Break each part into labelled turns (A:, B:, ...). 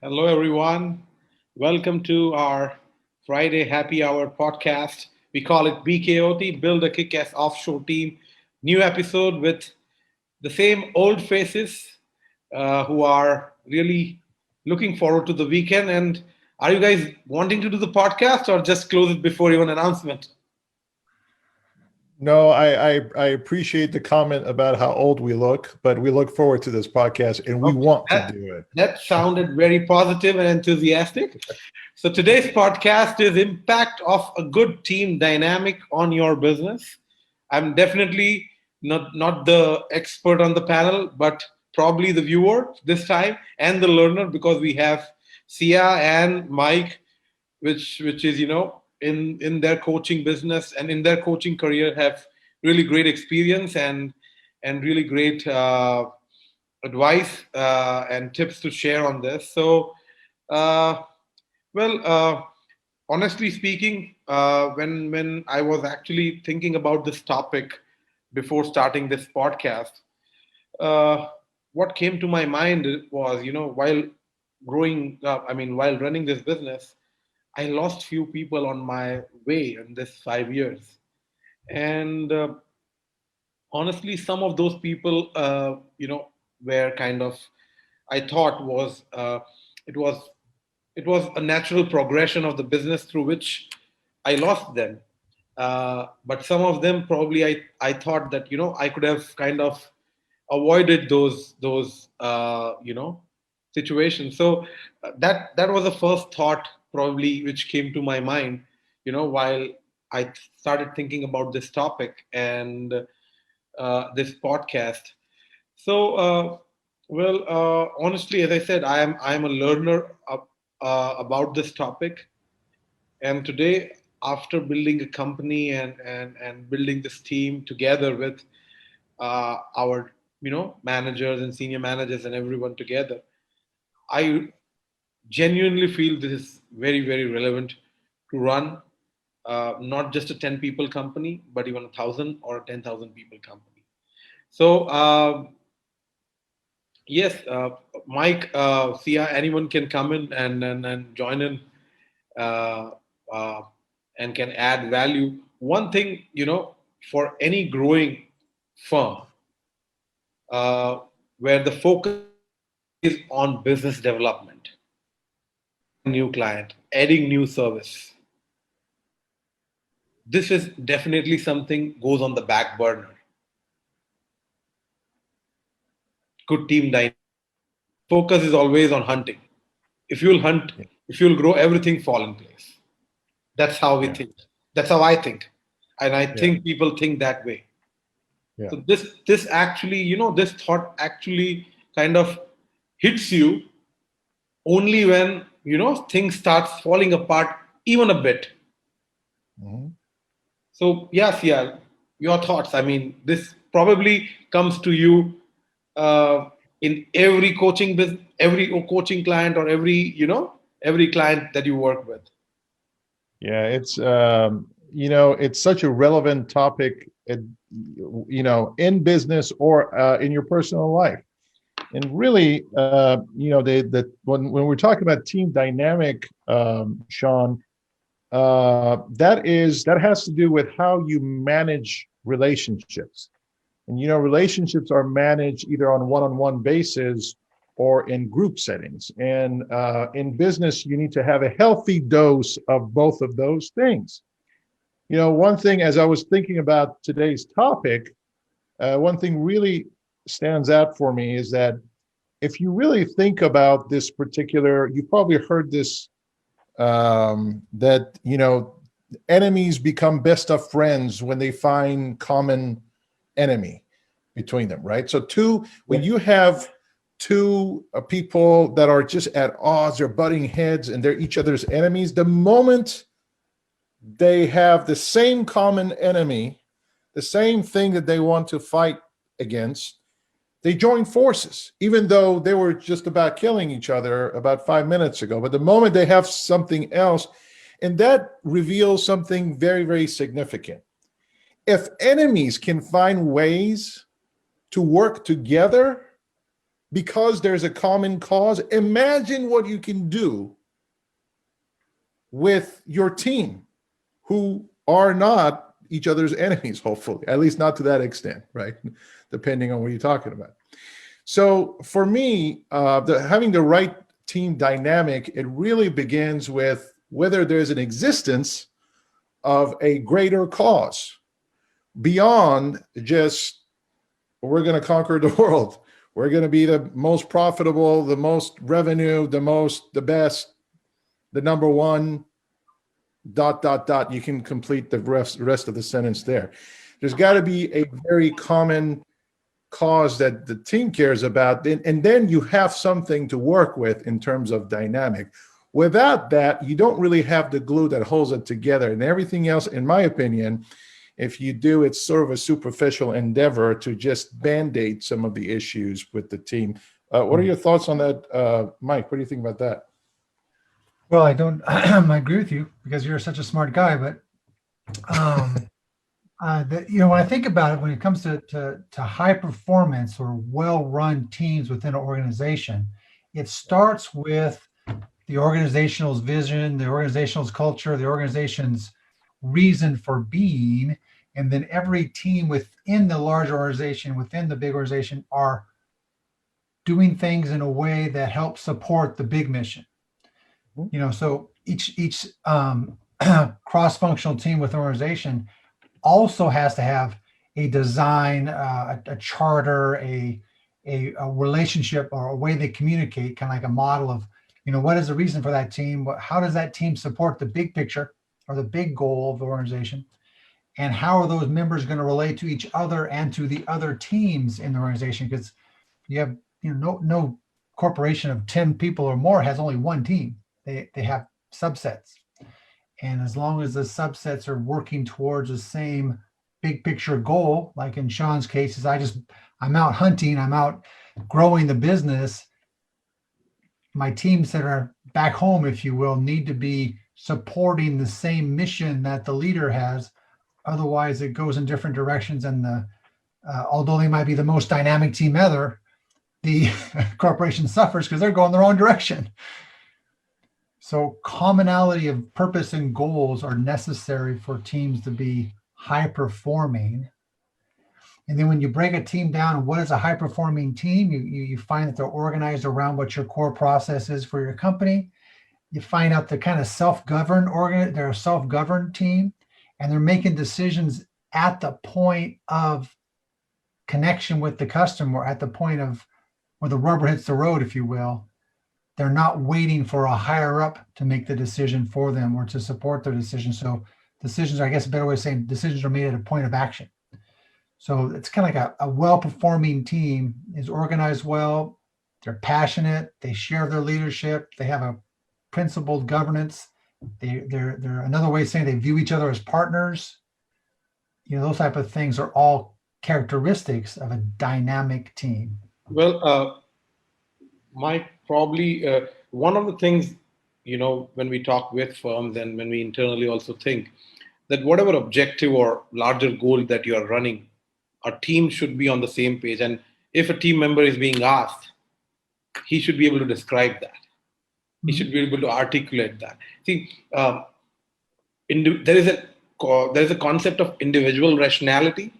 A: Hello, everyone. Welcome to our Friday Happy Hour podcast. We call it BKOT, Build a Kick-Ass Offshore Team. New episode with the same old faces who are really looking forward to the weekend. And are you guys wanting to do the podcast or just close it before even announcement?
B: No, I appreciate the comment about how old we look, but we look forward to this podcast and we want to do it.
A: That sounded very positive and enthusiastic. So today's podcast is impact of a good team dynamic on your business. I'm definitely not the expert on the panel, but probably the viewer this time and the learner, because we have Sia and Mike, which is in their coaching business and in their coaching career have really great experience and really great advice and tips to share on this. So, honestly speaking, when I was actually thinking about this topic before starting this podcast, what came to my mind was, while growing up, while running this business, I lost few people on my way in this 5 years, and honestly, some of those people, were kind of, I thought it was it was a natural progression of the business through which I lost them. But some of them probably I thought that I could have kind of avoided those situations. So that was the first thought probably which came to my mind, while I started thinking about this topic and this podcast. So honestly, as I said, I am a learner about this topic, and today, after building a company and building this team together with our managers and senior managers and everyone together, I genuinely feel this is very, very relevant to run not just a 10 people company, but even 1,000 or a 10,000 people company. So, yes, Mike, Sia, anyone can come in and join in uh, uh, and can add value. One thing, for any growing firm where the focus is on business development, new client, adding new service, this is definitely something goes on the back burner. Good team dynamic. Focus is always on hunting. If you'll hunt, if you'll grow, everything fall in place. That's how we think. That's how I think, and I think people think that way. So this actually, this thought actually kind of hits you only when things starts falling apart even a bit. Mm-hmm. So yes, yeah, your thoughts. This probably comes to you in every coaching business, every coaching client, or every client that you work with.
B: Yeah, it's it's such a relevant topic, in business or in your personal life. And really, when we're talking about team dynamic, Sean, that has to do with how you manage relationships. And relationships are managed either on one-on-one basis or in group settings. And in business, you need to have a healthy dose of both of those things. One thing, as I was thinking about today's topic, one thing really stands out for me is that if you really think about this particular, you probably heard this, that, enemies become best of friends when they find common enemy between them, right? So when you have two people that are just at odds, they're butting heads and they're each other's enemies, the moment they have the same common enemy, the same thing that they want to fight against, they join forces, even though they were just about killing each other about 5 minutes ago. But the moment they have something else, and that reveals something very, very significant. If enemies can find ways to work together, because there's a common cause. Imagine what you can do with your team who are not each other's enemies, hopefully, at least not to that extent, right? Depending on what you're talking about. So for me, having the right team dynamic, it really begins with whether there's an existence of a greater cause beyond just, we're going to conquer the world. We're going to be the most profitable, the most revenue, the best, the number one, ... You can complete the rest of the sentence there. There's got to be a very common cause that the team cares about, and then you have something to work with in terms of dynamic. Without that, you don't really have the glue that holds it together, and everything else, in my opinion, if you do, it's sort of a superficial endeavor to just band-aid some of the issues with the team. What are your thoughts on that, Mike? What do you think about that?
C: Well, I don't I agree with you because you're such a smart guy, but you know, when I think about it, when it comes to high performance or well-run teams within an organization, it starts with the organizational's vision, the organizational's culture, the organization's reason for being, and then every team within the large organization, within the big organization, are doing things in a way that helps support the big mission. You know, so each cross-functional team with an organization also has to have a design, a charter, a relationship, or a way they communicate, kind of like a model of, you know, what is the reason for that team? How does that team support the big picture or the big goal of the organization? And how are those members going to relate to each other and to the other teams in the organization? Because you have, you know, no corporation of 10 people or more has only one team. They have subsets. And as long as the subsets are working towards the same big picture goal, like in Sean's case, is I'm out hunting, I'm out growing the business. My teams that are back home, if you will, need to be supporting the same mission that the leader has. Otherwise, it goes in different directions. And although they might be the most dynamic team ever, the corporation suffers because they're going the wrong direction. So commonality of purpose and goals are necessary for teams to be high performing. And then when you break a team down, what is a high performing team? You find that they're organized around what your core process is for your company. You find out they're kind of self-governed, they're a self-governed team, and they're making decisions at the point of connection with the customer, at the point of where the rubber hits the road, if you will. They're not waiting for a higher up to make the decision for them or to support their decision. So decisions, I guess a better way of saying decisions are made at a point of action. So it's kind of like a well-performing team is organized well, they're passionate, they share their leadership, they have a principled governance. They're another way of saying they view each other as partners. You know, those type of things are all characteristics of a dynamic team.
A: Well, Mike, probably one of the things, you know, when we talk with firms and when we internally also think that whatever objective or larger goal that you are running, a team should be on the same page. And if a team member is being asked, he should be able to describe that. He should be able to articulate that. See, there is a concept of individual rationality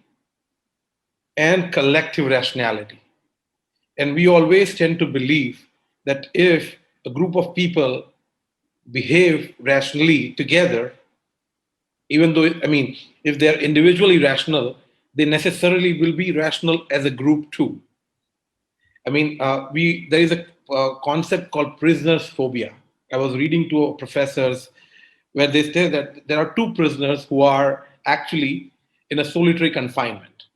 A: and collective rationality. And we always tend to believe that if a group of people behave rationally together, even though, I mean, if they're individually rational, they necessarily will be rational as a group too. I mean, there is a concept called prisoner's phobia. I was reading to professors where they say that there are two prisoners who are actually in a solitary confinement.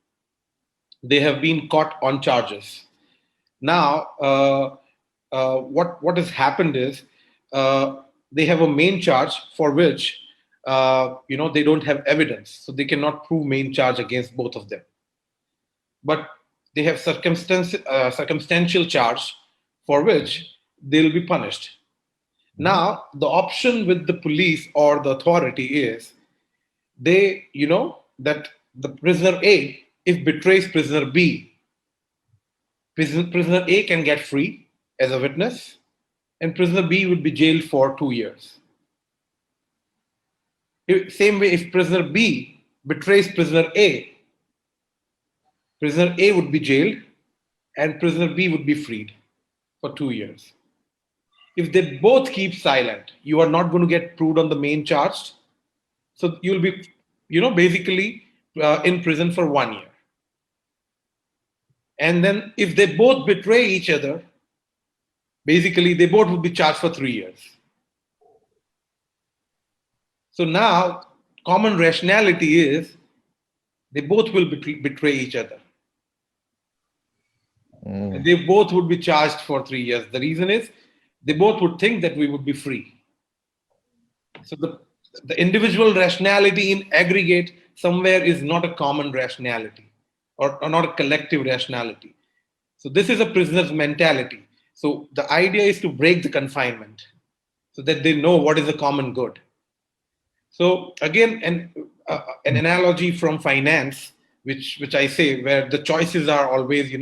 A: They have been caught on charges. Now, what has happened is they have a main charge for which they don't have evidence, so they cannot prove main charge against both of them. But they have circumstantial charge for which they'll be punished. Now, the option with the police or the authority is that the prisoner A, if betrays prisoner B, Prisoner A can get free as a witness, and prisoner B would be jailed for 2 years. Same way, if prisoner B betrays prisoner A would be jailed and prisoner B would be freed for 2 years. If they both keep silent, you are not going to get proved on the main charge. So you'll be, basically in prison for 1 year. And then if they both betray each other, basically they both will be charged for 3 years. So now common rationality is they both will betray each other. And they both would be charged for 3 years. The reason is they both would think that we would be free. So the individual rationality in aggregate somewhere is not a common rationality or not a collective rationality. So this is a prisoner's mentality. So the idea is to break the confinement so that they know what is the common good. So again, an analogy from finance, which I say, where the choices are always,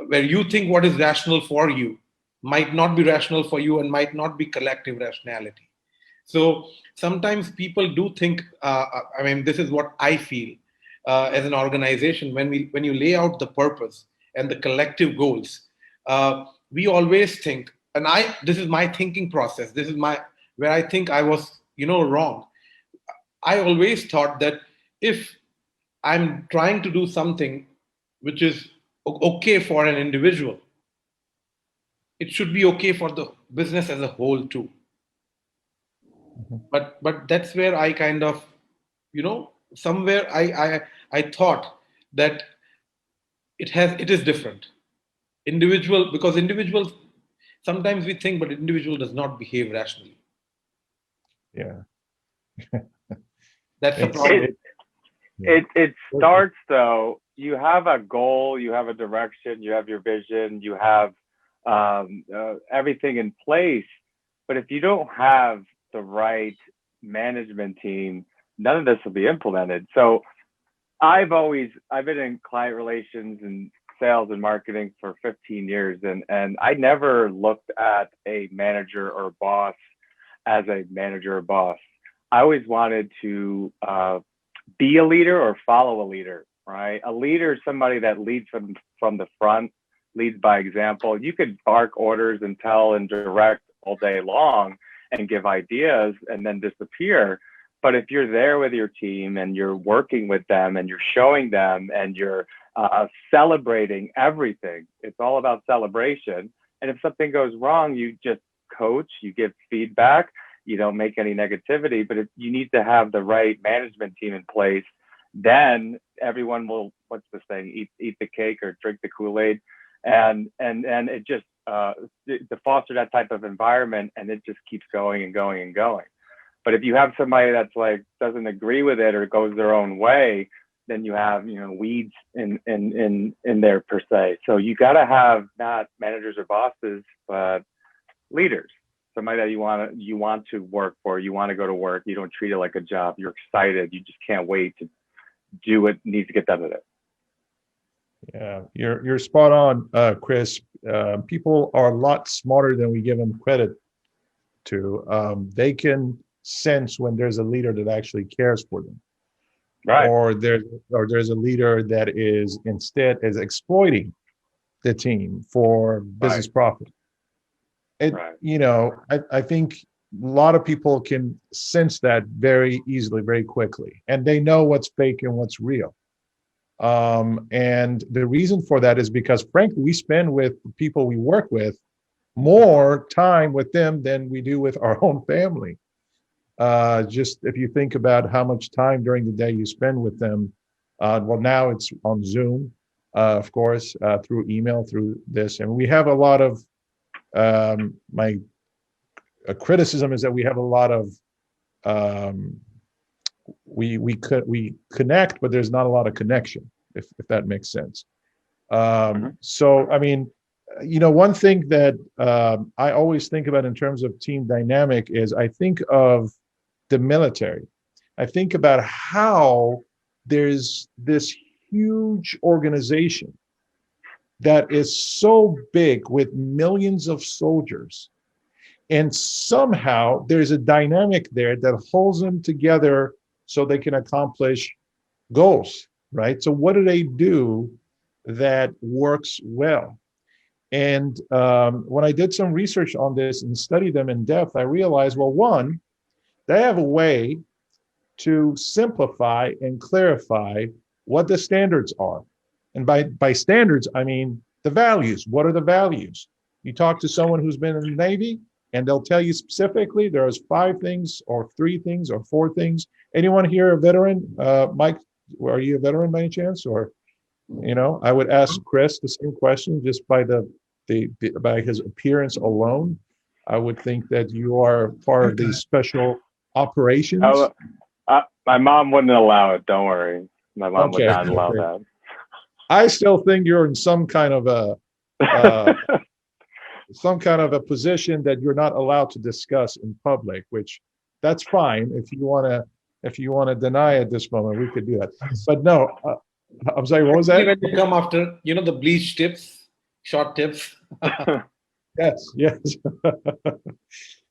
A: where you think what is rational for you might not be rational for you and might not be collective rationality. So sometimes people do think, this is what I feel as an organization, when you lay out the purpose and the collective goals, we always think, and this is my thinking process, this is where I think I was, wrong. I always thought that if I'm trying to do something which is okay for an individual, it should be okay for the business as a whole too. But that's where I kind of, somewhere I thought that it is different. Because individuals, sometimes we think, but individual does not behave rationally.
B: Yeah.
D: That's the problem. It starts though, you have a goal, you have a direction, you have your vision, you have everything in place. But if you don't have the right management team, none of this will be implemented. So I've been in client relations and sales and marketing for 15 years. And I never looked at a manager or boss as a manager or boss. I always wanted to be a leader or follow a leader, right? A leader is somebody that leads from the front, leads by example. You could bark orders and tell and direct all day long and give ideas and then disappear. But if you're there with your team and you're working with them and you're showing them and you're celebrating everything, it's all about celebration. And if something goes wrong, you just coach, you give feedback, you don't make any negativity. But if you need to have the right management team in place, then everyone will, what's the saying, eat the cake or drink the Kool-Aid. And it just to foster that type of environment, and it just keeps going and going and going. But if you have somebody that's like doesn't agree with it or goes their own way, then you have weeds in there per se. So you got to have not managers or bosses, but leaders. Somebody that you want to work for, you want to go to work. You don't treat it like a job. You're excited. You just can't wait to do what needs to get done with it.
B: Yeah, you're spot on, Chris. People are a lot smarter than we give them credit to. They can sense when there's a leader that actually cares for them,
D: right? Or
B: there's a leader that is instead exploiting the team for business profit. I think a lot of people can sense that very easily, very quickly, and they know what's fake and what's real. And the reason for that is because, frankly, we spend with people we work with more time with them than we do with our own family. Just if you think about how much time during the day you spend with them, well, now it's on Zoom, of course, through email, through this, and we have a lot of my criticism is that we have a lot of we connect, but there's not a lot of connection, if that makes sense. So, I mean, one thing that I always think about in terms of team dynamic is I think of the military. I think about how there's this huge organization that is so big with millions of soldiers. And somehow there's a dynamic there that holds them together so they can accomplish goals, right? So what do they do that works well? And when I did some research on this and studied them in depth, I realized, well, one, they have a way to simplify and clarify what the standards are. And by standards, I mean the values. What are the values? You talk to someone who's been in the Navy, and they'll tell you specifically there's 5 things or 3 things or 4 things. Anyone here a veteran? Mike, are you a veteran by any chance? Or, you know, I would ask Chris the same question just by by his appearance alone. I would think that you are part of the special operations.
D: Oh, my mom wouldn't allow it. Don't worry. My mom would not allow that.
B: I still think you're in some kind of a position that you're not allowed to discuss in public, which that's fine. If you want to deny at this moment, we could do that. But no, I'm sorry, what was that?
A: When you come after, you know, the bleach tips, short tips.
B: Yes.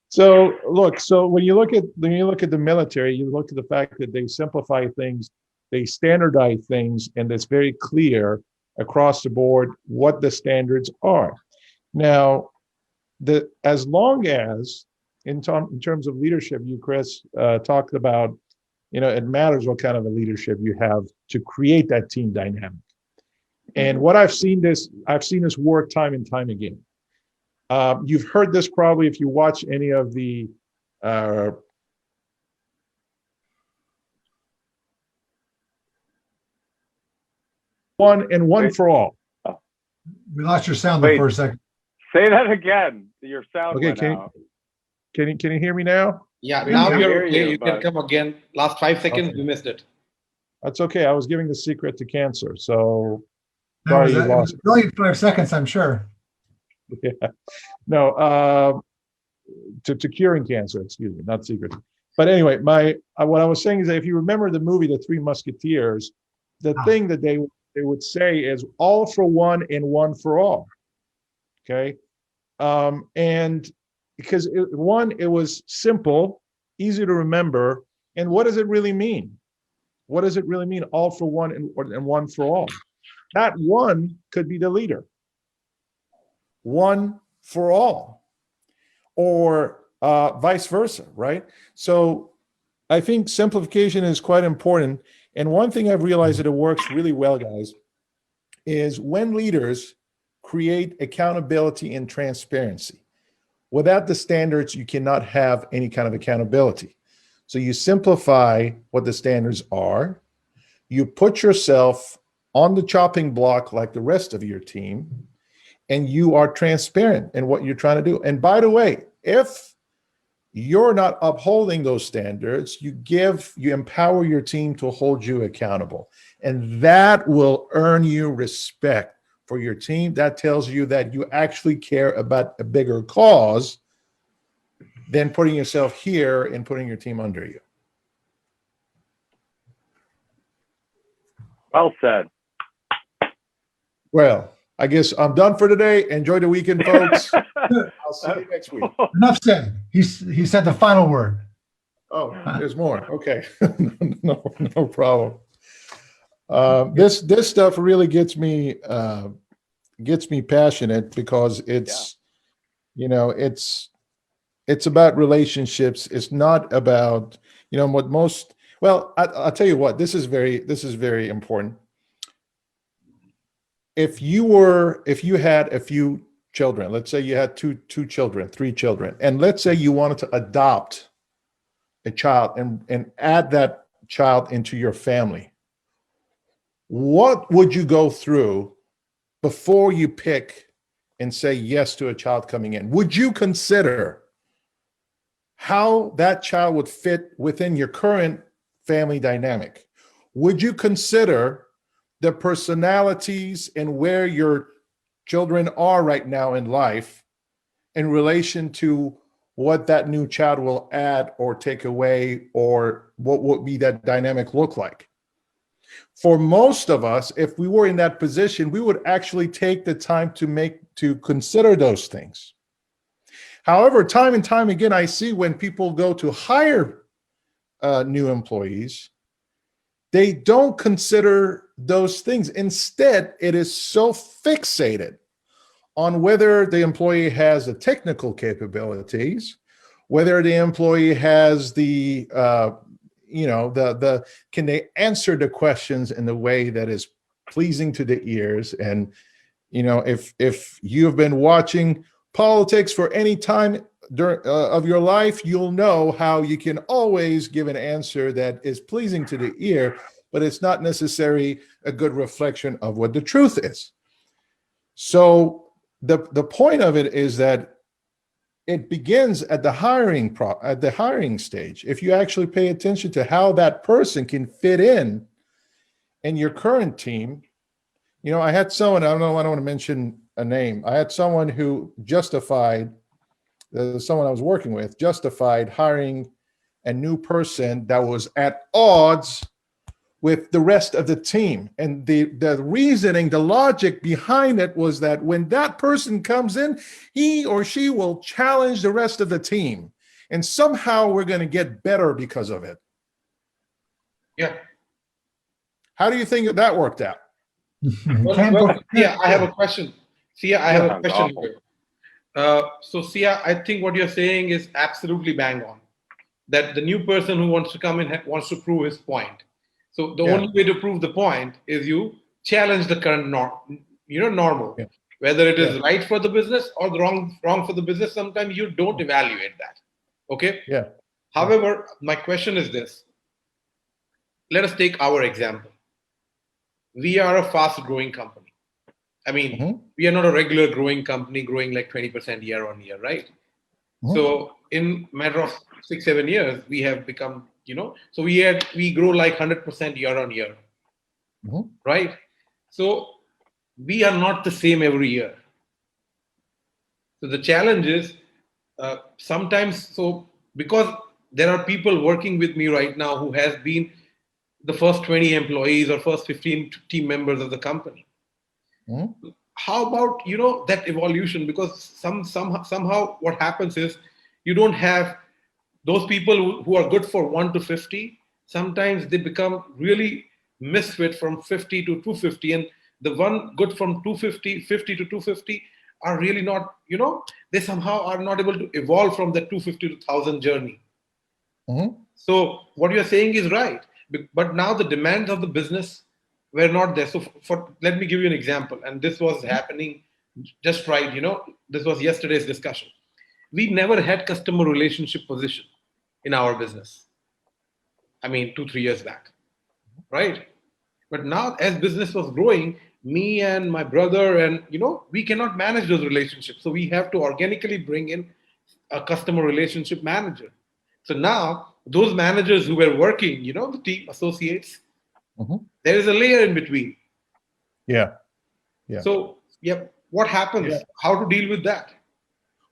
B: So look, when you look at the military, you look at the fact that they simplify things, they standardize things, and it's very clear across the board what the standards are. Now, as long as in terms of leadership, you, Chris, talked about, you know, it matters what kind of a leadership you have to create that team dynamic. And what I've seen this work time and time again. You've heard this probably if you watch any of the one for all.
C: We lost your sound there for a second.
D: Say that again. Your sound went out.
B: Can you hear me now?
A: Yeah,
D: We
A: now
D: can
A: you're
D: hear
A: okay.
D: you,
A: You can
D: but-
A: come again. Last 5 seconds,
B: Okay.
A: you missed it.
B: That's okay. I was giving the secret to cancer. So
C: That
B: sorry
C: was
B: you
C: a
B: lost.
C: brilliant 5 seconds, I'm sure.
B: Yeah. No, to curing cancer, excuse me, not secret. But anyway, what I was saying is that if you remember the movie, The Three Musketeers, the thing that they would say is all for one and one for all. Okay. And because it was simple, easy to remember. And what does it really mean? What does it really mean? All for one and one for all. That one could be the leader. One for all, or vice versa, right? So I think simplification is quite important. And one thing I've realized that it works really well, guys, is when leaders create accountability and transparency. Without the standards, you cannot have any kind of accountability. So you simplify what the standards are. You put yourself on the chopping block like the rest of your team, and you are transparent in what you're trying to do. And by the way, if you're not upholding those standards, you empower your team to hold you accountable. And that will earn you respect for your team. That tells you that you actually care about a bigger cause than putting yourself here and putting your team under you.
D: Well said.
B: Well, I guess I'm done for today. Enjoy the weekend, folks. I'll see you next week.
C: Enough said. He said the final word.
B: Oh, there's more. Okay. No problem. This stuff really gets me passionate because it's, you know, it's about relationships. It's not about, you know, what most, well, I'll tell you what, this is very important. If you had a few children, let's say you had two children, 3 children, and let's say you wanted to adopt a child and add that child into your family, what would you go through before you pick and say yes to a child coming in? Would you consider how that child would fit within your current family dynamic? Would you consider the personalities and where your children are right now in life in relation to what that new child will add or take away, or what would be that dynamic look like? For most of us, if we were in that position, we would actually take the time to consider those things. However, time and time again, I see when people go to hire new employees, they don't consider those things. Instead, it is so fixated on whether the employee has the technical capabilities, whether the employee has the, can they answer the questions in the way that is pleasing to the ears. And, if you've been watching politics for any time of your life, you'll know how you can always give an answer that is pleasing to the ear, but it's not necessarily a good reflection of what the truth is. So the point of it is that it begins at the hiring stage. If you actually pay attention to how that person can fit in your current team, I had someone, I don't want to mention a name. I had someone who justified, someone I was working with, justified hiring a new person that was at odds with the rest of the team. And the reasoning, the logic behind it was that when that person comes in, he or she will challenge the rest of the team. And somehow we're going to get better because of it.
A: Yeah.
B: How do you think that worked out?
A: Sia, I have a question. Sia, I have a question here. So Sia, I think what you're saying is absolutely bang on. That the new person who wants to come in wants to prove his point. So the only way to prove the point is you challenge the current normal. Yeah. Whether it is right for the business or the wrong for the business, sometimes you don't evaluate that. Okay?
B: Yeah.
A: However, my question is this. Let us take our example. We are a fast growing company. I mean, we are not a regular growing company growing like 20% year on year, right? So in a matter of 6-7 years, we have become, so we grow like 100% year on year, right? So we are not the same every year. So the challenge is sometimes, so because there are people working with me right now who has been the first 20 employees or first 15 team members of the company. How about, that evolution? Because somehow what happens is you don't have those people who are good for 1 to 50. Sometimes they become really misfit from 50 to 250. And the one good from 50 to 250 are really not, they somehow are not able to evolve from the 250 to 1000 journey. So what you're saying is right. But now the demands of the business were not there. So let me give you an example. And this was happening just right. This was yesterday's discussion. We never had customer relationship position in our business. I mean, 2-3 years back, right? But now as business was growing, me and my brother and, we cannot manage those relationships. So we have to organically bring in a customer relationship manager. So now those managers who were working, the team associates, there is a layer in between.
B: Yeah.
A: So, what happens? How to deal with that?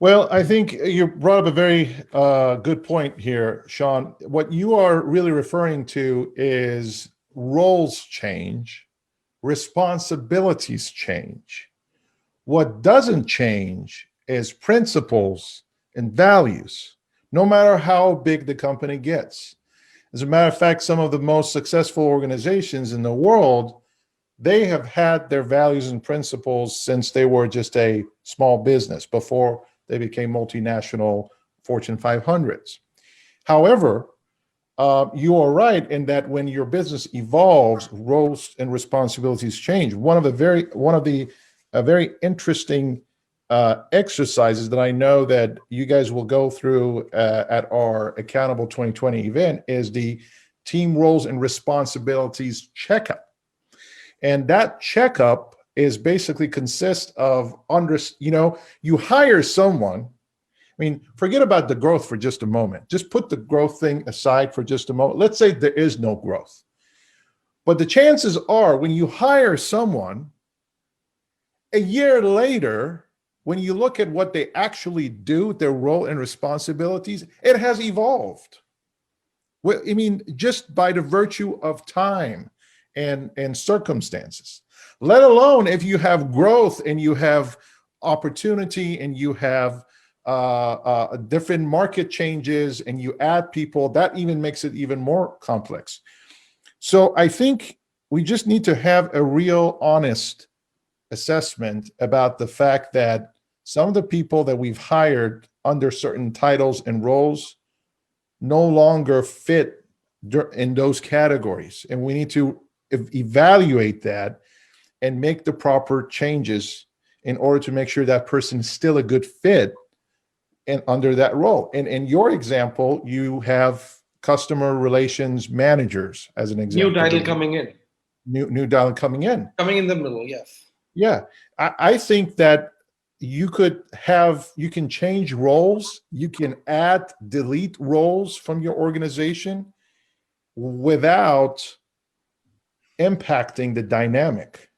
B: Well, I think you brought up a very good point here, Sean. What you are really referring to is roles change, responsibilities change. What doesn't change is principles and values, no matter how big the company gets. As a matter of fact, some of the most successful organizations in the world, they have had their values and principles since they were just a small business before they became multinational Fortune 500s. However, you are right in that when your business evolves, roles and responsibilities change. One of the very interesting exercises that I know that you guys will go through at our Accountable 2020 event is the Team Roles and Responsibilities Checkup. And that checkup is basically consists of, you hire someone. I mean, forget about the growth for just a moment. Just put the growth thing aside for just a moment. Let's say there is no growth. But the chances are when you hire someone, a year later, when you look at what they actually do, their role and responsibilities, it has evolved. Well, I mean, just by the virtue of time and circumstances, let alone if you have growth and you have opportunity and you have different market changes and you add people, that even makes it even more complex. So I think we just need to have a real honest assessment about the fact that some of the people that we've hired under certain titles and roles no longer fit in those categories. And we need to evaluate that and make the proper changes in order to make sure that person is still a good fit and under that role. And in your example, you have customer relations managers as an example.
A: New title coming in.
B: New title coming in.
A: Coming in the middle, yes.
B: Yeah, I think that you can change roles, you can add, delete roles from your organization without impacting the dynamic.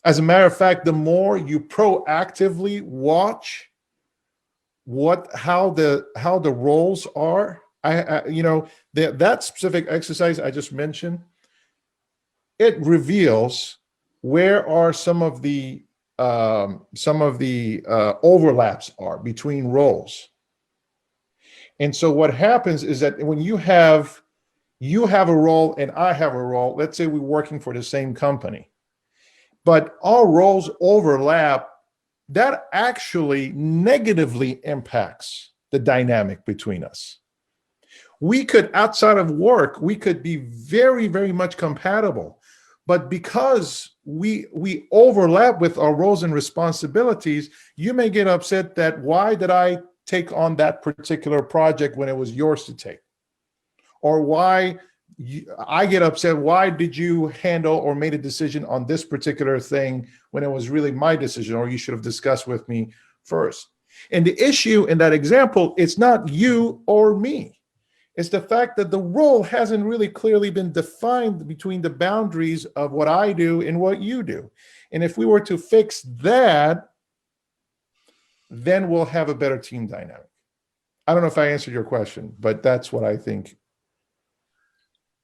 B: As a matter of fact, the more you proactively watch how the roles are, that specific exercise I just mentioned, it reveals where are some of the overlaps are between roles. And so what happens is that when you have a role and I have a role, let's say we're working for the same company, but our roles overlap, that actually negatively impacts the dynamic between us. We could, outside of work, we could be very, very much compatible. But because we overlap with our roles and responsibilities, you may get upset that why did I take on that particular project when it was yours to take? Or I get upset, why did you handle or made a decision on this particular thing when it was really my decision, or you should have discussed with me first? And the issue in that example, it's not you or me. It's the fact that the role hasn't really clearly been defined between the boundaries of what I do and what you do. And if we were to fix that, then we'll have a better team dynamic. I don't know if I answered your question, but that's what I think.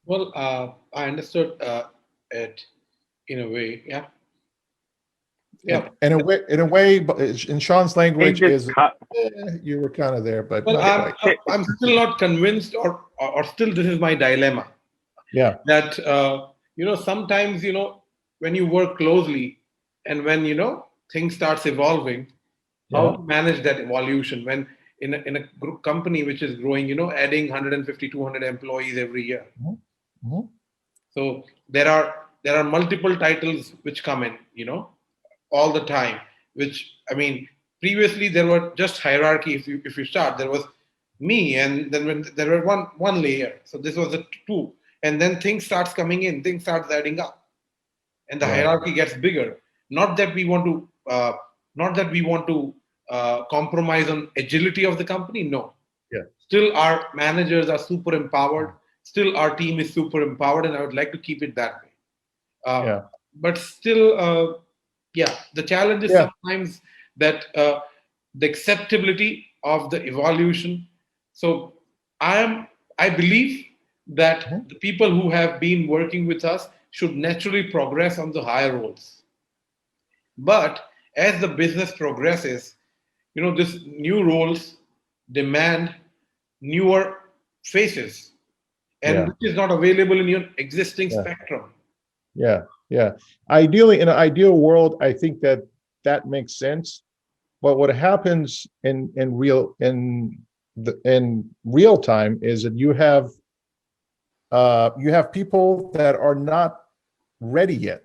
A: Well, I understood it in a way, yeah. Yeah.
B: In a way, in Sean's language, you were kind of there, but
A: well, I'm still not convinced, or still this is my dilemma.
B: Yeah.
A: That sometimes when you work closely and when things starts evolving, how to manage that evolution when in a group company which is growing, adding 150, 200 employees every year.
B: Mm-hmm.
A: So there are multiple titles which come in, all the time, which, I mean, previously there were just hierarchy. If you start, there was me, and then when there were one layer. So this was a two, and then things starts coming in, things starts adding up, and the hierarchy gets bigger. Not that we want to compromise on agility of the company. No.
B: Yeah.
A: Still, our managers are super empowered. Still, our team is super empowered, and I would like to keep it that way. But still, the challenge is sometimes that the acceptability of the evolution. So I believe that the people who have been working with us should naturally progress on the higher roles. But as the business progresses, these new roles demand newer faces, and which is not available in your existing spectrum.
B: Yeah. Ideally, in an ideal world, I think that makes sense. But what happens in real time is that you have people that are not ready yet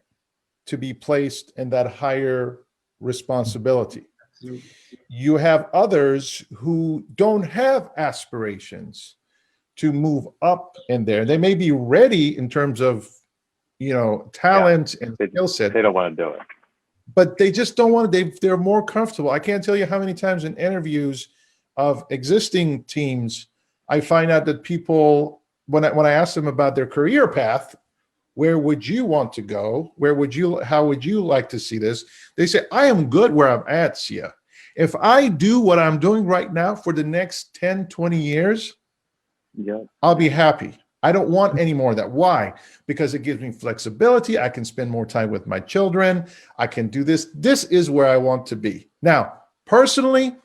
B: to be placed in that higher responsibility. Absolutely. You have others who don't have aspirations to move up in there. They may be ready in terms of talent and skill set.
D: They don't want to do it.
B: But they just don't want to. They're more comfortable. I can't tell you how many times in interviews of existing teams, I find out that people, when I ask them about their career path, where would you want to go? How would you like to see this? They say, I am good where I'm at, Sia. If I do what I'm doing right now for the next 10, 20 years, I'll be happy. I don't want any more of that. Why? Because it gives me flexibility. I can spend more time with my children. I can do this. This is where I want to be. Now, personally,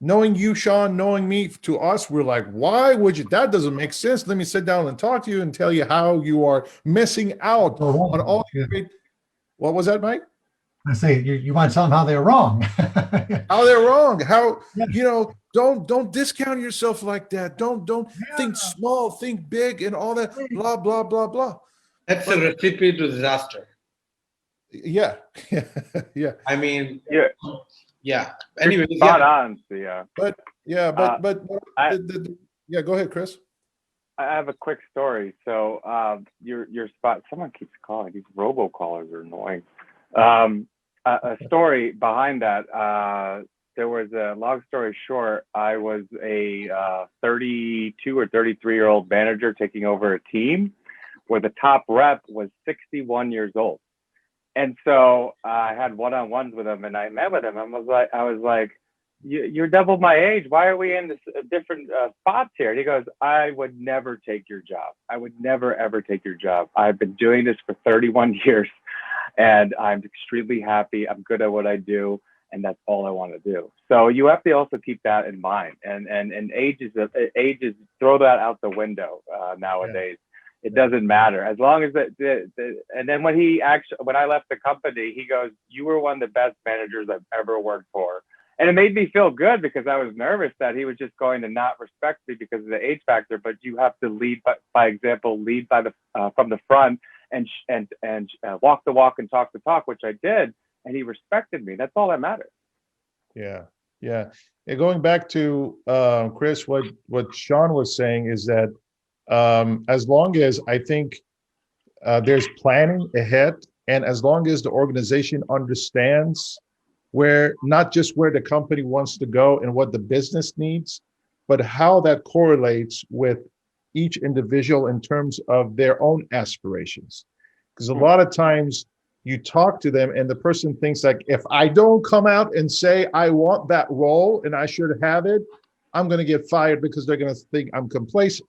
B: knowing you, Sean, knowing me, to us, we're like, why would you? That doesn't make sense. Let me sit down and talk to you and tell you how you are missing out on all the great. What was that, Mike?
C: I say you want to tell them how they're wrong.
B: How they're wrong. How, you know, don't discount yourself like that. Don't think small, think big, and all that. Blah blah blah blah.
A: That's a recipe to disaster.
B: Yeah, yeah.
A: I mean,
D: Yeah.
A: yeah. Anyway,
D: Spot on. So, yeah.
B: But yeah, yeah. Go ahead, Chris.
D: I have a quick story. So your spot. Someone keeps calling. These robocallers are annoying. A story behind that. There was a long story short. I was a 32 or 33-year-old manager taking over a team where the top rep was 61 years old. And so I had one-on-ones with him, and I met with him. I was like, you're double my age. Why are we in this different spots here? And he goes, I would never take your job. I would never, ever take your job. I've been doing this for 31 years, and I'm extremely happy. I'm good at what I do, and that's all I want to do. So you have to also keep that in mind. And ages, throw that out the window nowadays. It doesn't matter as long as and then when I left the company, he goes, you were one of the best managers I've ever worked for. And it made me feel good because I was nervous that he was just going to not respect me because of the age factor. But you have to lead by example, lead by from the front and walk the walk and talk the talk, which I did. And he respected me. That's all that matters.
B: Yeah. Going back to Chris, what Sean was saying is that as long as I think there's planning ahead, and as long as the organization understands not just where the company wants to go and what the business needs, but how that correlates with each individual in terms of their own aspirations. Because a lot of times you talk to them and the person thinks like, if I don't come out and say I want that role and I should have it, I'm going to get fired because they're going to think I'm complacent.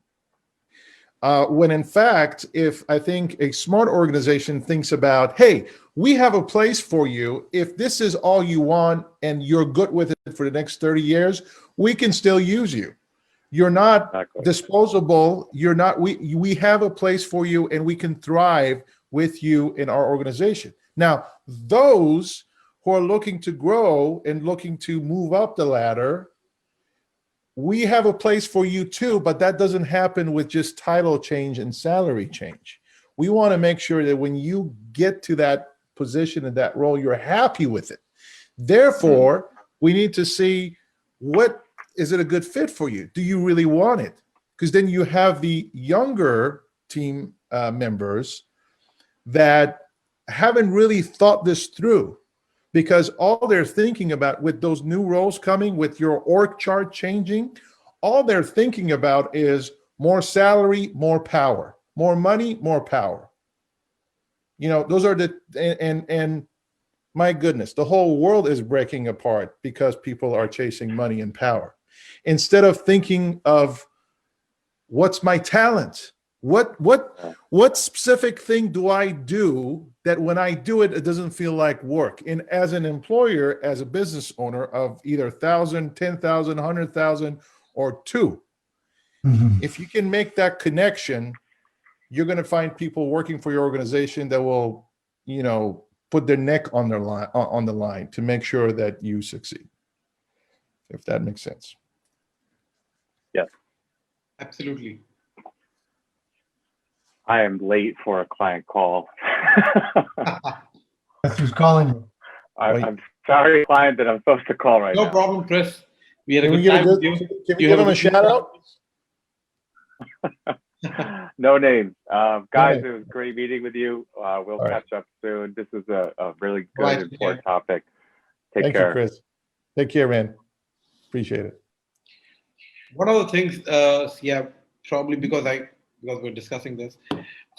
B: When in fact, if I think a smart organization thinks about, hey, we have a place for you. If this is all you want and you're good with it for the next 30 years, we can still use you. You're not disposable. You're not, we have a place for you and we can thrive with you in our organization. Now, those who are looking to grow and looking to move up the ladder, we have a place for you too, but that doesn't happen with just title change and salary change. We want to make sure that when you get to that position and that role, you're happy with it. Therefore, we need to see, what is it a good fit for you? Do you really want it? Because then you have the younger team members that haven't really thought this through, because all they're thinking about with those new roles coming, with your org chart changing, all they're thinking about is more salary, more power, more money, more power. You know, those are and my goodness, the whole world is breaking apart because people are chasing money and power. Instead of thinking of, what's my talent? What specific thing do I do that when I do it, it doesn't feel like work? And as an employer, as a business owner of either 1,000, 10,000, 100,000, or 2, if you can make that connection, you're going to find people working for your organization that will, you know, put their neck on their line, on the line to make sure that you succeed. If that makes sense.
D: Yes.
A: Absolutely.
D: I am late for a client call.
C: That's who's calling you.
D: I'm sorry, client, that I'm supposed to call right now.
A: No problem, Chris. We had a
B: Can
A: good time with you.
B: Can we give him a shout out?
D: No names. Guys,
B: Okay.
D: it was great meeting with you. We'll
B: All right.
D: catch up soon. This is a really good,
A: Right,
D: important topic. Take
B: Thank
D: care.
B: you, Chris. Take care, man. Appreciate it.
A: One of the things, probably because we're discussing this,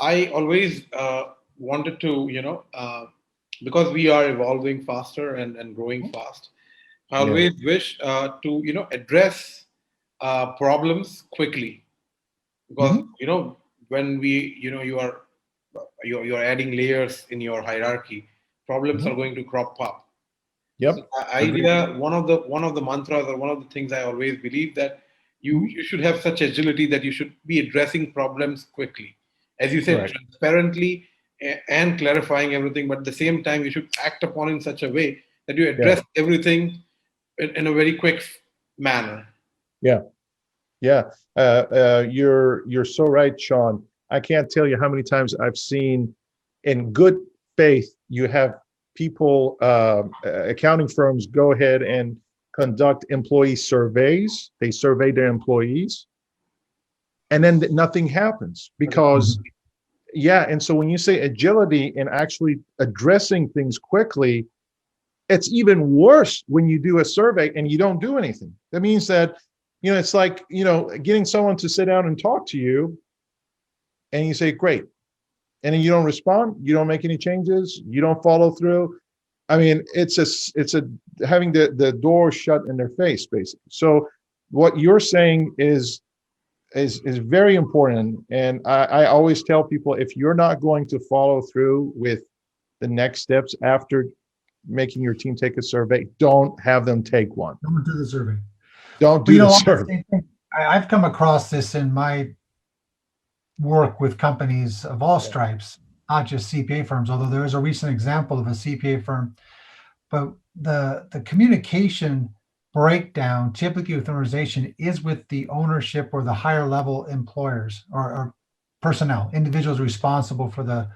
A: I always wanted to, because we are evolving faster and growing fast, I always wish to, address problems quickly, because, when you're adding layers in your hierarchy, problems are going to crop up.
B: Yep.
A: So one of the mantras or one of the things I always believe that you should have such agility that you should be addressing problems quickly, as you said,
B: Right.
A: transparently and clarifying everything, but at the same time you should act upon in such a way that you address everything in a very quick manner.
B: Yeah. You're so right, Sean. I can't tell you how many times I've seen, in good faith, you have people, accounting firms go ahead and conduct employee surveys. They survey their employees, and then nothing happens because, and so when you say agility and actually addressing things quickly, it's even worse when you do a survey and you don't do anything. That means that, it's like, getting someone to sit down and talk to you, and you say, great. And then you don't respond, you don't make any changes, you don't follow through. I mean, it's having the door shut in their face, basically. So what you're saying is very important. And I always tell people, if you're not going to follow through with the next steps after making your team take a survey, don't have them take one.
C: Don't do the survey.
B: Don't do the survey.
C: I've come across this in my work with companies of all stripes, not just CPA firms, although there is a recent example of a CPA firm. But the communication breakdown typically with an organization is with the ownership or the higher level employers or personnel, individuals responsible for the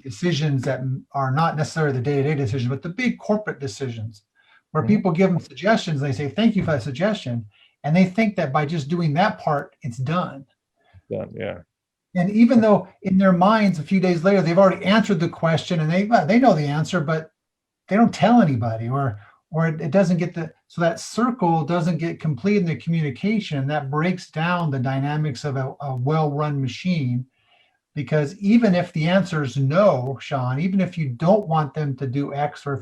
C: decisions that are not necessarily the day-to-day decisions, but the big corporate decisions, where people give them suggestions. They say, thank you for that suggestion. And they think that by just doing that part, it's done.
B: Yeah.
C: And even though in their minds, a few days later, they've already answered the question and they know the answer, but they don't tell anybody, or it doesn't get so that circle doesn't get complete in the communication. That breaks down the dynamics of a well-run machine. Because even if the answer is no, Sean, even if you don't want them to do X, or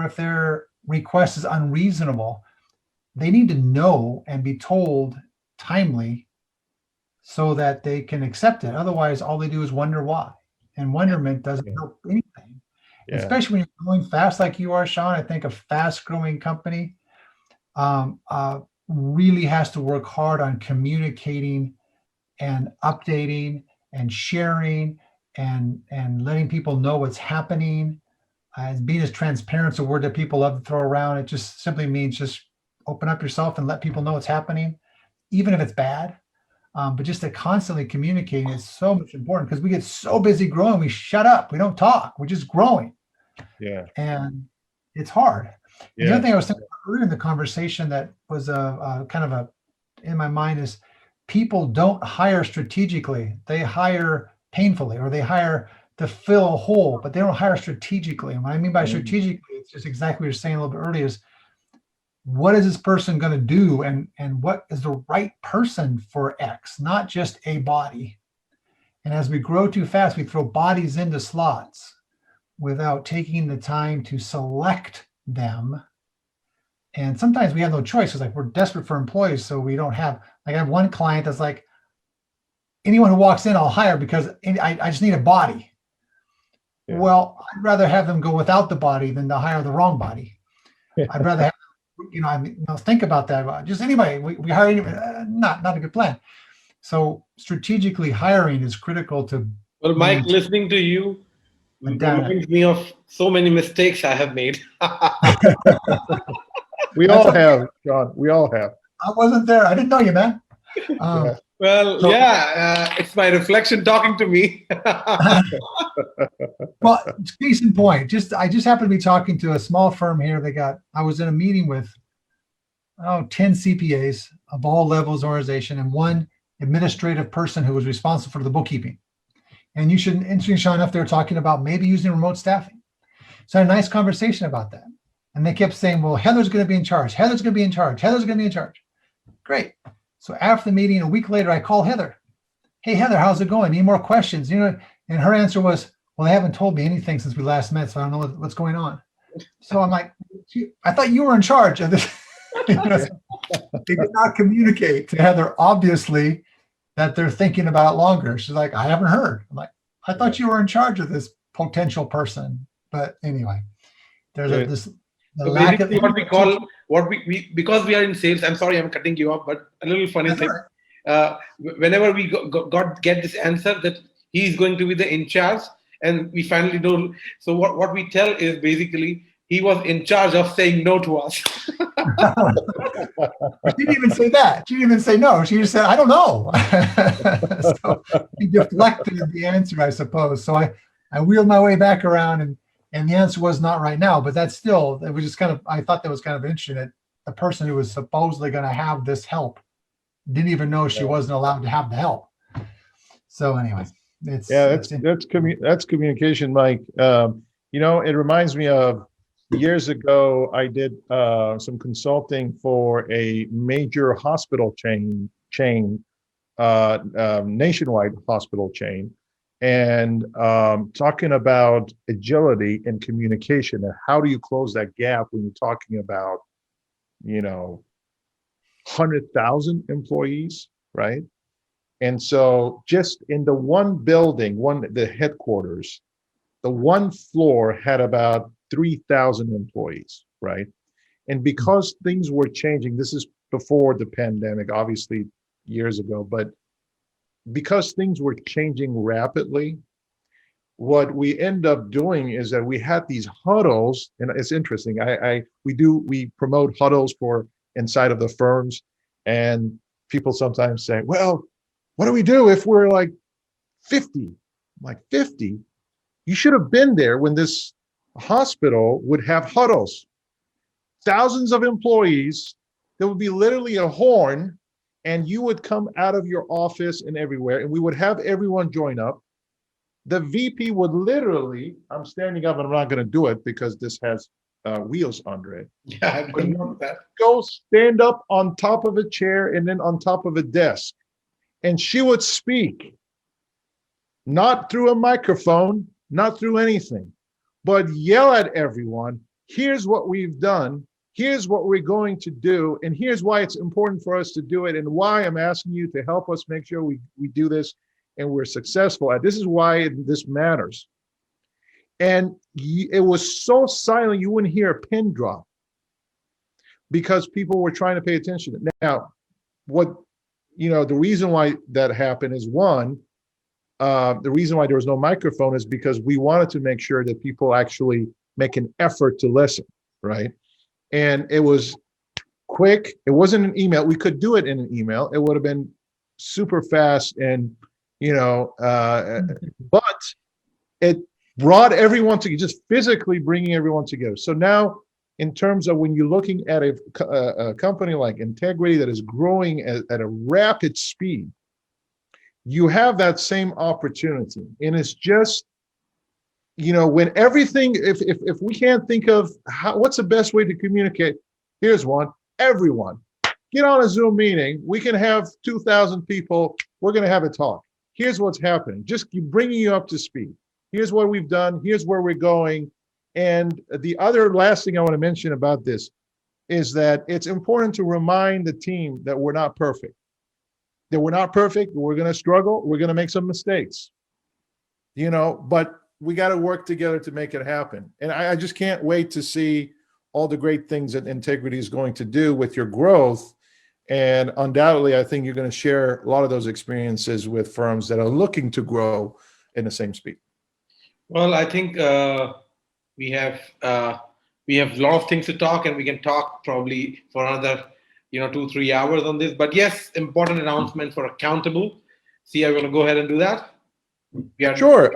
C: if their request is unreasonable, they need to know and be told timely so that they can accept it. Otherwise, all they do is wonder why, and wonderment doesn't help anything. Yeah. Especially when you're going fast like you are, Sean. I think a fast-growing company really has to work hard on communicating and updating and sharing and letting people know what's happening. Being as transparent is a word that people love to throw around. It just simply means just open up yourself and let people know what's happening, even if it's bad. But just to constantly communicating is so much important, because we get so busy growing, we shut up, we don't talk, we're just growing.
B: Yeah.
C: And it's hard. Yeah. The other thing I was thinking earlier in the conversation that was in my mind is, people don't hire strategically. They hire painfully, or they hire to fill a hole, but they don't hire strategically. And what I mean by strategically, it's just exactly what you're saying a little bit earlier, is what is this person going to do, and what is the right person for X, not just a body. And as we grow too fast, we throw bodies into slots without taking the time to select them. And sometimes we have no choice. It's like we're desperate for employees, so we don't have, like, I have one client that's like, anyone who walks in, I'll hire because I just need a body. Yeah. Well, I'd rather have them go without the body than to hire the wrong body. I'd rather have, think about that. Just anybody, we hire anybody, not a good plan. So strategically hiring is critical to.
A: Well, Mike, listening to you reminds me of so many mistakes I have made.
B: We all have, John. We all have.
C: I wasn't there. I didn't know you, man.
A: It's my reflection talking to me.
C: Well, case in point, I just happened to be talking to a small firm here. I was in a meeting with 10 CPAs of all levels of organization, and one administrative person who was responsible for the bookkeeping. And interesting, Sean, enough, they were talking about maybe using remote staffing. So I had a nice conversation about that. And they kept saying, well, Heather's going to be in charge. Heather's going to be in charge. Heather's going to be in charge. Great. So after the meeting, a week later, I call Heather. Hey, Heather, how's it going? Need more questions? And her answer was, well, they haven't told me anything since we last met, so I don't know what's going on. So I'm like, I thought you were in charge of this. They did not communicate to Heather. Obviously, that they're thinking about it longer. She's like, I haven't heard. I'm like, I thought you were in charge of this potential person. But anyway, there's the
A: So
C: lack of
A: basically what we call, because we are in sales, I'm sorry, I'm cutting you off, but a little funny thing. Whenever we get this answer that he's going to be the in charge, and we finally don't. So what we tell is basically he was in charge of saying no to us.
C: She didn't even say that. She didn't even say no. She just said, I don't know. So he deflected the answer, I suppose. So I wheeled my way back around, and the answer was not right now. But that's still, it was just kind of, I thought that was kind of interesting that the person who was supposedly going to have this help didn't even know she wasn't allowed to have the help. So anyway,
B: that's communication, Mike. You know, it reminds me of years ago, I did some consulting for a major hospital chain, nationwide hospital chain, and talking about agility and communication and how do you close that gap when you're talking about, you know, 100,000 employees, right? And so just in the one building, the headquarters, the one floor had about 3,000 employees, right? And because things were changing, this is before the pandemic, obviously years ago, but because things were changing rapidly, what we end up doing is that we had these huddles, and it's interesting. We promote huddles for inside of the firms, and people sometimes say, well, what do we do if we're like 50? I'm like, 50? You should have been there when this hospital would have huddles. Thousands of employees, there would be literally a horn, and you would come out of your office and everywhere, and we would have everyone join up. The VP would literally, I'm standing up and I'm not going to do it because this has wheels under it.
A: Yeah, I'm going to that.
B: Go stand up on top of a chair and then on top of a desk. And she would speak, not through a microphone, not through anything, but yell at everyone. Here's what we've done. Here's what we're going to do. And here's why it's important for us to do it and why I'm asking you to help us make sure we do this and we're successful at. This is why this matters. And it was so silent, you wouldn't hear a pin drop because people were trying to pay attention. Now, the reason why that happened is the reason why there was no microphone is because we wanted to make sure that people actually make an effort to listen, right? And it was quick. It wasn't an email. We could do it in an email. It would have been super fast and, but it brought everyone together, just physically bringing everyone together. So now, in terms of when you're looking at a company like Entigrity that is growing at a rapid speed, you have that same opportunity. And it's just, when everything, if we can't think of what's the best way to communicate, here's one: everyone get on a Zoom meeting. We can have 2,000 people. We're going to have a talk. Here's what's happening. Just keep bringing you up to speed. Here's what we've done. Here's where we're going. And the other last thing I want to mention about this is that it's important to remind the team that we're not perfect. That we're not perfect. We're going to struggle. We're going to make some mistakes, but we got to work together to make it happen. And I just can't wait to see all the great things that Entigrity is going to do with your growth. And undoubtedly, I think you're going to share a lot of those experiences with firms that are looking to grow in the same speed.
A: Well, I think we have a lot of things to talk, and we can talk probably for another 2-3 hours on this. But yes, important announcement for Accountable. See, I want to go ahead and do that. Yeah.
B: Sure.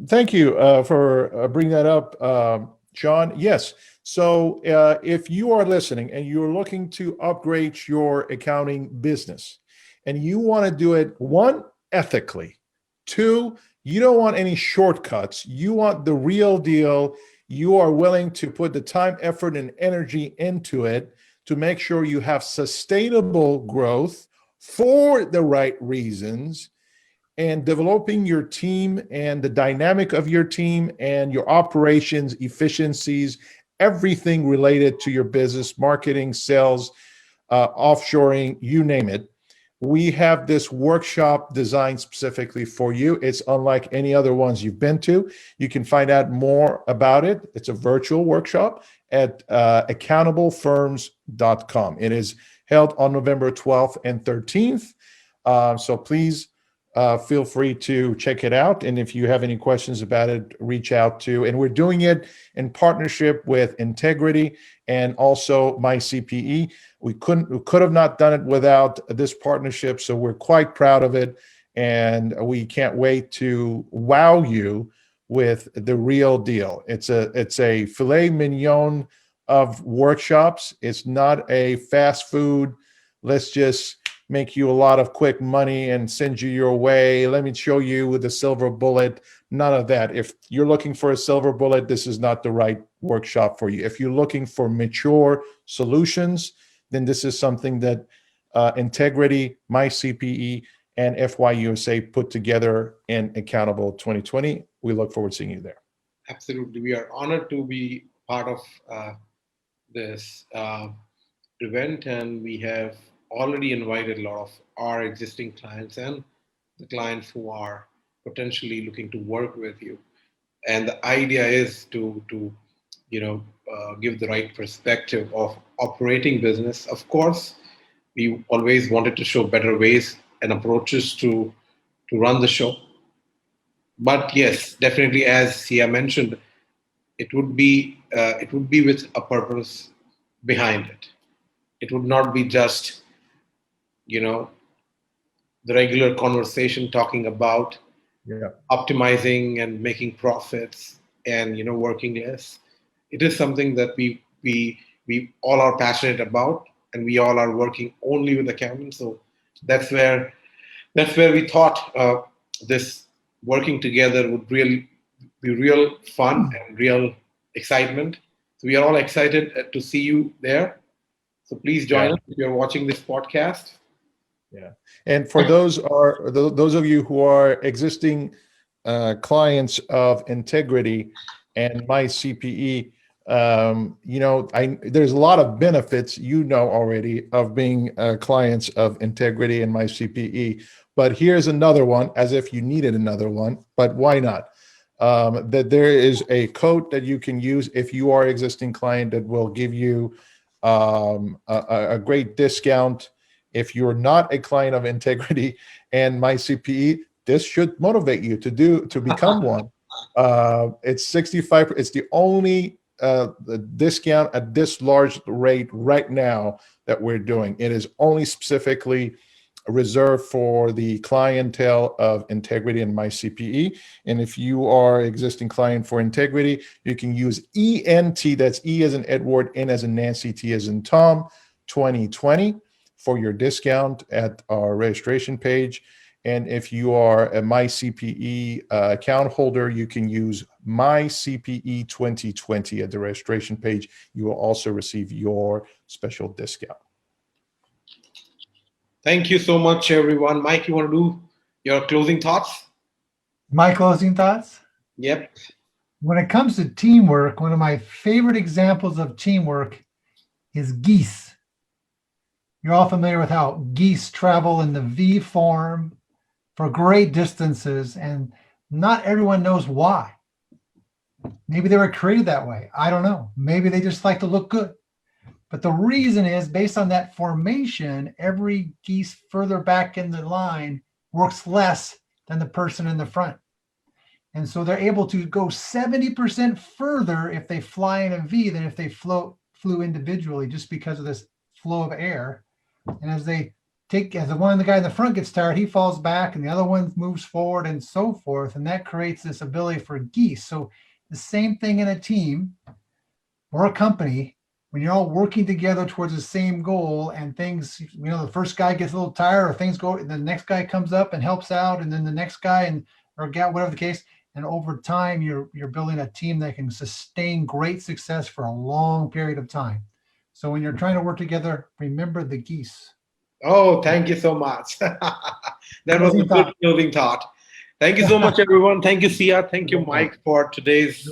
B: Thank you for bringing that up, Sean. Yes. So if you are listening and you're looking to upgrade your accounting business and you want to do it, 1, ethically, 2, you don't want any shortcuts. You want the real deal. You are willing to put the time, effort, and energy into it to make sure you have sustainable growth for the right reasons, and developing your team and the dynamic of your team and your operations, efficiencies, everything related to your business, marketing, sales, offshoring, you name it. we have this workshop designed specifically for you. It's unlike any other ones you've been to. You can find out more about it. It's a virtual workshop at @accountable-firms.com. It is held on November 12th and 13th. So please feel free to check it out. And if you have any questions about it, reach out to, and we're doing it in partnership with Entigrity and also MYCPE. We could have not done it without this partnership. So we're quite proud of it. And we can't wait to wow you with the real deal. It's a filet mignon of workshops. It's not a fast food, let's just make you a lot of quick money and send you your way. Let me show you with a silver bullet. None of that. If you're looking for a silver bullet, this is not the right workshop for you. If you're looking for mature solutions, then this is something that Entigrity, MYCPE, and FYUSA put together in Accountable 2020. We look forward to seeing you there.
A: Absolutely. We are honored to be part of this event, and we have already invited a lot of our existing clients and the clients who are potentially looking to work with you. And the idea is to give the right perspective of operating business. Of course, we always wanted to show better ways and approaches to run the show. But yes, definitely, as Sia mentioned, it would be with a purpose behind it. It would not be just the regular conversation talking about optimizing and making profits and working less. It is something that we all are passionate about, and we all are working only with accountants. So that's where we thought this working together would really be real fun and real excitement. So we are all excited to see you there. So please join us if you're watching this podcast.
B: Yeah, and for those of you who are existing clients of Entigrity and MYCPE, there's a lot of benefits already of being clients of Entigrity and MYCPE. But here's another one, as if you needed another one. But why not? That there is a code that you can use if you are an existing client that will give you a great discount. If you're not a client of Entigrity and MYCPE, this should motivate you to become one. It's 65. It's the only discount at this large rate right now that we're doing. It is only specifically reserved for the clientele of Entigrity and MYCPE. And if you are an existing client for Entigrity, you can use ENT, that's E as in Edward, N as in Nancy, T as in Tom, 2020 for your discount at our registration page. And if you are a MYCPE account holder, you can use MYCPE 2020 at the registration page. You will also receive your special discount.
A: Thank you so much, everyone. Mike, you want to do your closing thoughts?
C: My closing thoughts?
A: Yep.
C: When it comes to teamwork, one of my favorite examples of teamwork is geese. You're all familiar with how geese travel in the V form for great distances, and not everyone knows why. Maybe they were created that way. I don't know. Maybe they just like to look good. But the reason is, based on that formation, every geese further back in the line works less than the person in the front. And so they're able to go 70% further if they fly in a V than if they flew individually, just because of this flow of air. And as the guy in the front gets tired, he falls back and the other one moves forward and so forth. And that creates this ability for geese. So the same thing in a team or a company, when you're all working together towards the same goal, and things, the first guy gets a little tired, or things go, the next guy comes up and helps out, and then the next guy, or gal, whatever the case. And over time, you're building a team that can sustain great success for a long period of time. So when you're trying to work together, remember the geese.
A: Oh, thank you so much. That was a good closing thought. Thank you so much, everyone. Thank you, Sia. Thank you, Mike, for today's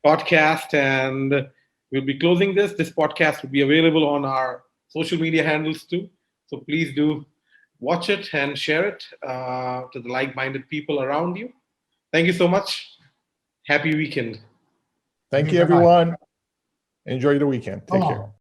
A: podcast. And we'll be closing this. This podcast will be available on our social media handles too. So please do watch it and share it to the like-minded people around you. Thank you so much. Happy weekend.
B: Thank you,
C: Bye-bye.
B: everyone. Enjoy the weekend. Take care.
C: Hello.